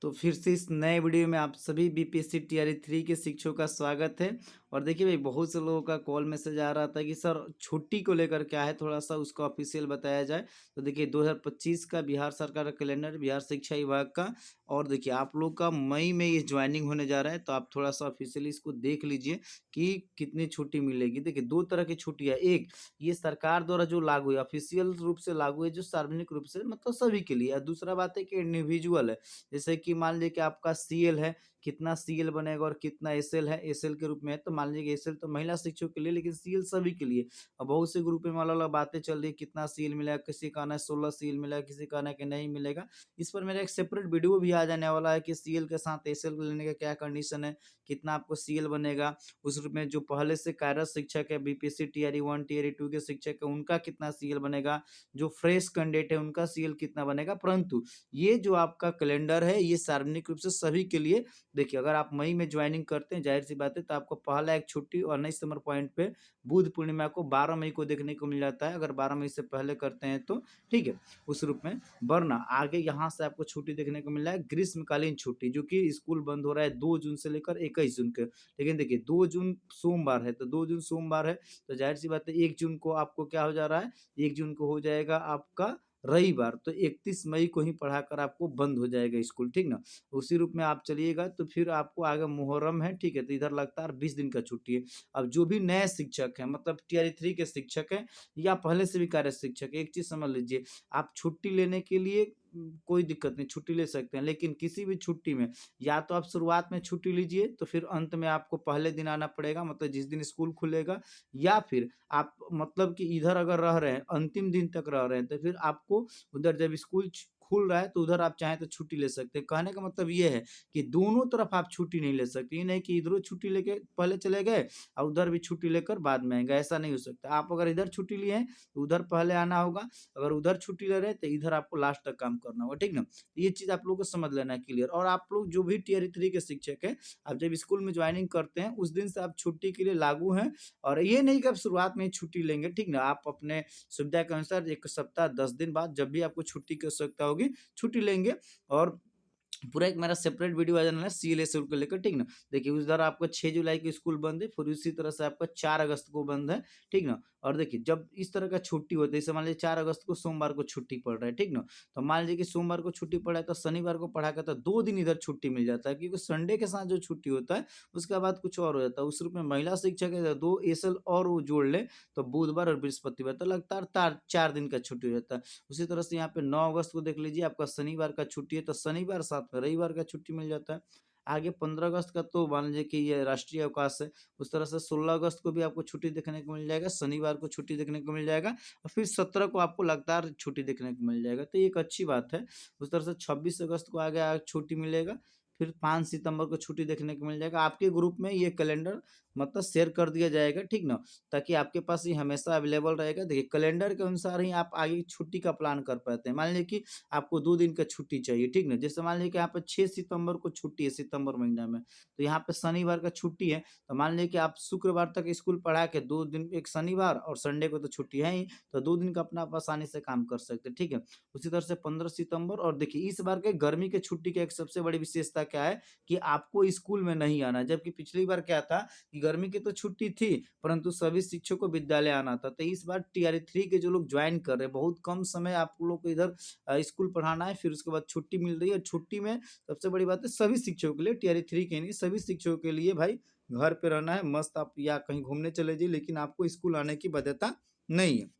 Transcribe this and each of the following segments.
तो फिर से इस नए वीडियो में आप सभी बीपीएससी टीआरई 3 के शिक्षकों का स्वागत है। और देखिए भाई, बहुत से लोगों का कॉल मैसेज आ रहा था कि सर छुट्टी को लेकर क्या है, थोड़ा सा उसको ऑफिशियल बताया जाए। तो देखिए 2025 का बिहार सरकार का कैलेंडर, बिहार शिक्षा विभाग का, और देखिए आप लोग का मई में ये ज्वाइनिंग होने जा रहा है। तो आप थोड़ा सा ऑफिशियली इसको देख लीजिए कि कितनी छुट्टी मिलेगी। देखिए दो तरह की छुट्टी है। एक, ये सरकार द्वारा जो लागू है, ऑफिशियल रूप से लागू है, जो सार्वजनिक रूप से मतलब सभी के लिए। और दूसरा बात है कि इंडिविजुअल है। जैसे कि मान लीजिए कि आपका सीएल है, कितना सीएल बनेगा और कितना एसएल है, एसएल के रूप में है। तो मान लीजिए कि एसएल तो महिला शिक्षकों के लिए, लेकिन सीएल सभी के लिए। और बहुत से ग्रुप में अलग अलग बातें चल रही है, कितना सीएल मिलेगा, किसी का ना 16 सीएल मिलेगा, किसी का ना कि नहीं मिलेगा। इस पर मेरा एक सेपरेट वीडियो भी आ जाने वाला है कि सीएल के साथ एसएल लेने का क्या कंडीशन है, कितना आपको सीएल बनेगा। उस रूप में जो पहले से कार्यरत शिक्षक है, बीपीएससी टीआरई 1 टीआरई 2 के शिक्षक है, उनका कितना सीएल बनेगा, जो फ्रेश कैंडिडेट है उनका सीएल कितना बनेगा। परंतु ये जो आपका कैलेंडर है, ये सार्वजनिक रूप से सभी के लिए। देखिए अगर आप मई में ज्वाइनिंग करते हैं, जाहिर सी बात है, तो आपको पहला एक छुट्टी और 19 नंबर पॉइंट पे बुध पूर्णिमा को 12 मई को देखने को मिल जाता है, अगर 12 मई से पहले करते हैं तो। ठीक है, उस रूप में। वरना आगे यहाँ से आपको छुट्टी देखने को मिल रहा है, ग्रीष्मकालीन छुट्टी, जो कि स्कूल बंद हो रहा है 2 जून से लेकर 21 जून के। लेकिन देखिए 2 जून सोमवार है, तो 2 जून सोमवार है, तो जाहिर सी बात है 1 जून को आपको क्या हो जा रहा है, 1 जून को हो जाएगा आपका रविवार। तो 31 मई को ही पढ़ाकर आपको बंद हो जाएगा स्कूल। ठीक ना, उसी रूप में आप चलिएगा। तो फिर आपको आगे मुहर्रम है, ठीक है, तो इधर लगातार 20 दिन का छुट्टी है। अब जो भी नए शिक्षक हैं, मतलब टीआरई 3 के शिक्षक हैं या पहले से भी कार्य शिक्षक है, एक चीज समझ लीजिए, आप छुट्टी लेने के लिए कोई दिक्कत नहीं, छुट्टी ले सकते हैं। लेकिन किसी भी छुट्टी में या तो आप शुरुआत में छुट्टी लीजिए, तो फिर अंत में आपको पहले दिन आना पड़ेगा, मतलब जिस दिन स्कूल खुलेगा। या फिर आप मतलब कि इधर अगर रह रहे हैं, अंतिम दिन तक रह रहे हैं, तो फिर आपको उधर जब स्कूल खुल रहा है तो उधर आप चाहें तो छुट्टी ले सकते हैं। कहने का मतलब ये है कि दोनों तरफ आप छुट्टी नहीं ले सकते। ये नहीं कि इधरों छुट्टी लेके पहले चले गए और उधर भी छुट्टी लेकर बाद में आएंगे, ऐसा नहीं हो सकता। आप अगर इधर छुट्टी लिए हैं तो उधर पहले आना होगा, अगर उधर छुट्टी ले रहे हैं तो इधर आपको लास्ट तक काम करना होगा। ठीक ना, ये चीज आप लोग को समझ लेना है क्लियर। और आप लोग जो भी टीआरई 3 के शिक्षक है, आप जब स्कूल में ज्वाइनिंग करते हैं उस दिन से आप छुट्टी के लिए लागू हैं। और ये नहीं कि आप शुरुआत में ही छुट्टी लेंगे, ठीक ना, आप अपने सुविधा के अनुसार 1 सप्ताह 10 दिन बाद जब भी आपको छुट्टी की आवश्यकता होगी, छुट्टी लेंगे। और पूरा एक मेरा सेपरेट वीडियो आ जाना है सीएलएस को लेकर। ठीक ना, देखिए उधर आपका 6 जुलाई को स्कूल बंद है, फिर उसी तरह से आपका 4 अगस्त को बंद है। ठीक ना, और देखिए जब इस तरह का छुट्टी होती है, जैसे मान लीजिए 4 अगस्त को सोमवार को छुट्टी पड़ रहा है, ठीक ना, तो मान लीजिए कि सोमवार को छुट्टी पड़ा है तो शनिवार को पढ़ा कर तो 2 दिन इधर छुट्टी मिल जाता है, क्योंकि संडे के साथ जो छुट्टी होता है उसके बाद कुछ और हो जाता है। उस रूप में महिला शिक्षक है, 2 एसएल और वो जोड़ ले तो बुधवार और बृहस्पतिवार, तो लगातार 4 दिन का छुट्टी हो जाता है। उसी तरह से यहाँ पे 9 अगस्त को देख लीजिए, आपका शनिवार का छुट्टी है, तो शनिवार साथ में रविवार का छुट्टी मिल जाता है। आगे 15 अगस्त का तो मान लीजिए कि ये राष्ट्रीय अवकाश है। उस तरह से 16 अगस्त को भी आपको छुट्टी देखने को मिल जाएगा, शनिवार को छुट्टी देखने को मिल जाएगा, और फिर 17 को आपको लगातार छुट्टी देखने को मिल जाएगा, तो ये एक अच्छी बात है। उस तरह से 26 अगस्त को आगे छुट्टी मिलेगा, फिर 5 सितंबर को छुट्टी देखने को मिल जाएगा। आपके ग्रुप में ये कैलेंडर मतलब शेयर कर दिया जाएगा, ठीक ना, ताकि आपके पास ये हमेशा अवेलेबल रहेगा। देखिए कैलेंडर के अनुसार ही आप आगे छुट्टी का प्लान कर पाते हैं। मान लीजिए कि आपको 2 दिन का छुट्टी चाहिए, ठीक ना, जैसे मान लीजिए कि यहाँ पे 6 सितंबर को छुट्टी है, सितंबर महीना में, तो यहाँ पे शनिवार का छुट्टी है, तो मान लीजिए कि आप शुक्रवार तक स्कूल पढ़ा के 2 दिन, एक शनिवार और संडे को तो छुट्टी है ही, तो 2 दिन का अपना आप आसानी से काम कर सकते हैं। ठीक है, उसी तरह से 15 सितंबर। और देखिए इस बार के गर्मी के छुट्टी की एक सबसे बड़ी विशेषता क्या है कि आपको स्कूल में नहीं आना, जबकि पिछली बार क्या था कि गर्मी की तो छुट्टी थी, परंतु सभी शिक्षकों को विद्यालय आना था। तो इस बार टीआरई 3 के जो लोग ज्वाइन कर रहे हैं, बहुत कम समय आप लोग को इधर स्कूल पढ़ाना है, फिर उसके बाद छुट्टी मिल रही है। छुट्टी में सबसे बड़ी बात है सभी शिक्षकों के लिए, टीआरई 3 के नहीं, सभी शिक्षकों के लिए भाई घर पे रहना है मस्त, आप या कहीं घूमने चले जाइए, लेकिन आपको स्कूल आने की बाध्यता नहीं है।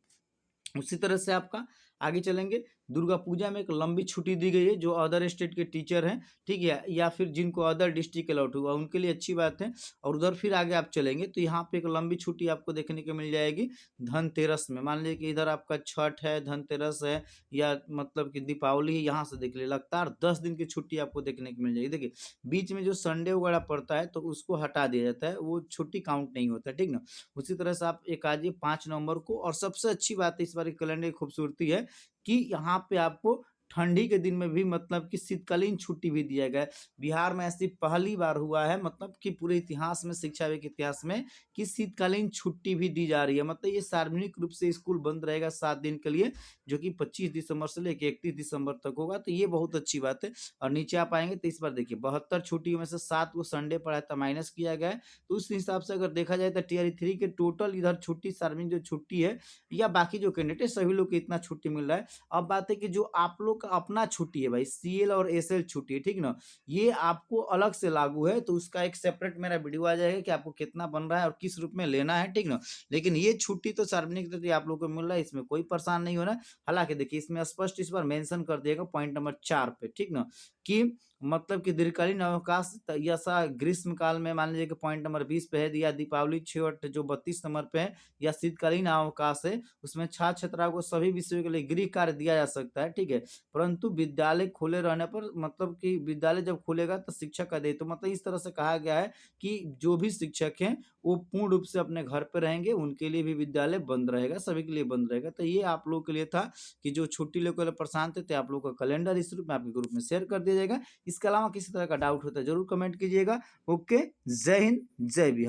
उसी तरह से आपका आगे चलेंगे, दुर्गा पूजा में एक लंबी छुट्टी दी गई है, जो अदर स्टेट के टीचर हैं, ठीक है, या फिर जिनको अदर डिस्ट्रिक्ट अलॉट हुआ उनके लिए अच्छी बात है। और उधर फिर आगे आप चलेंगे तो यहाँ पे एक लंबी छुट्टी आपको देखने को मिल जाएगी धनतेरस में। मान लीजिए कि इधर आपका छठ है, धनतेरस है, या मतलब कि दीपावली है, यहाँ से देख लीजिए लगातार 10 दिन की छुट्टी आपको देखने को मिल जाएगी। देखिए बीच में जो संडे वगैरह पड़ता है तो उसको हटा दिया जाता है, वो छुट्टी काउंट नहीं होता, ठीक ना। उसी तरह से आप एक आ जाइए 5 नवंबर को। और सबसे अच्छी बात है इस बार कैलेंडर की खूबसूरती है कि यहाँ पे आपको ठंडी के दिन में भी मतलब कि शीतकालीन छुट्टी भी दिया गया है। बिहार में ऐसी पहली बार हुआ है मतलब कि पूरे इतिहास में, शिक्षा के इतिहास में, कि शीतकालीन छुट्टी भी दी जा रही है। मतलब ये सार्वजनिक रूप से स्कूल बंद रहेगा 7 दिन के लिए, जो कि 25 दिसंबर से लेके 31 दिसंबर तक होगा। तो ये बहुत अच्छी बात है। और नीचे आप आएँगे तो इस बार देखिए 72 छुट्टियों में से 7 को संडे पड़ा है तो माइनस किया गया है। तो उस हिसाब से अगर देखा जाए तो टियर 3 के टोटल इधर छुट्टी, सार्वजनिक जो छुट्टी है या बाकी जो कैंडिडेट है सभी लोग को इतना छुट्टी मिल रहा है। अब बात है कि जो आप लोग का अपना छुट्टी है भाई, सीएल और एसएल छुट्टी है, ठीक ना? ये आपको अलग से लागू है, तो उसका एक सेपरेट मेरा वीडियो आ जाएगा कि आपको कितना बन रहा है और किस रूप में लेना है, ठीक ना? लेकिन ये छुट्टी तो सार्वजनिक तौर पे आप लोगों को मिल रहा है, इसमें कोई परेशान नहीं होना है। हालाँकि देखिए इसमें स्पष्ट इस बार मेंशन कर दिएगा पॉइंट नंबर 4 पे, ठीक ना? कि मतलब कि दीर्घकालीन अवकाश ऐसा ग्रीष्म काल में मान लीजिए कि पॉइंट नंबर 20 पे है, या दीपावली छठ जो 32 नंबर पे है, या शीतकालीन अवकाश है, उसमें छात्र छात्राओं को सभी विषयों के लिए गृह कार्य दिया जा सकता है, ठीक है। परंतु विद्यालय खुले रहने पर, मतलब कि विद्यालय जब खुलेगा तो शिक्षक का दायित्व, मतलब इस तरह से कहा गया है कि जो भी शिक्षक हैं वो पूर्ण रूप से अपने घर पे रहेंगे, उनके लिए भी विद्यालय बंद रहेगा, सभी के लिए बंद रहेगा। तो ये आप लोगों के लिए था कि जो छुट्टी लेकर परेशान थे, तो आप लोगों का कैलेंडर इस रूप में आपके ग्रुप में शेयर कर दिया जाएगा। इसके अलावा किसी तरह का डाउट होता है जरूर कमेंट कीजिएगा। ओके, जय हिंद, जय बिहार।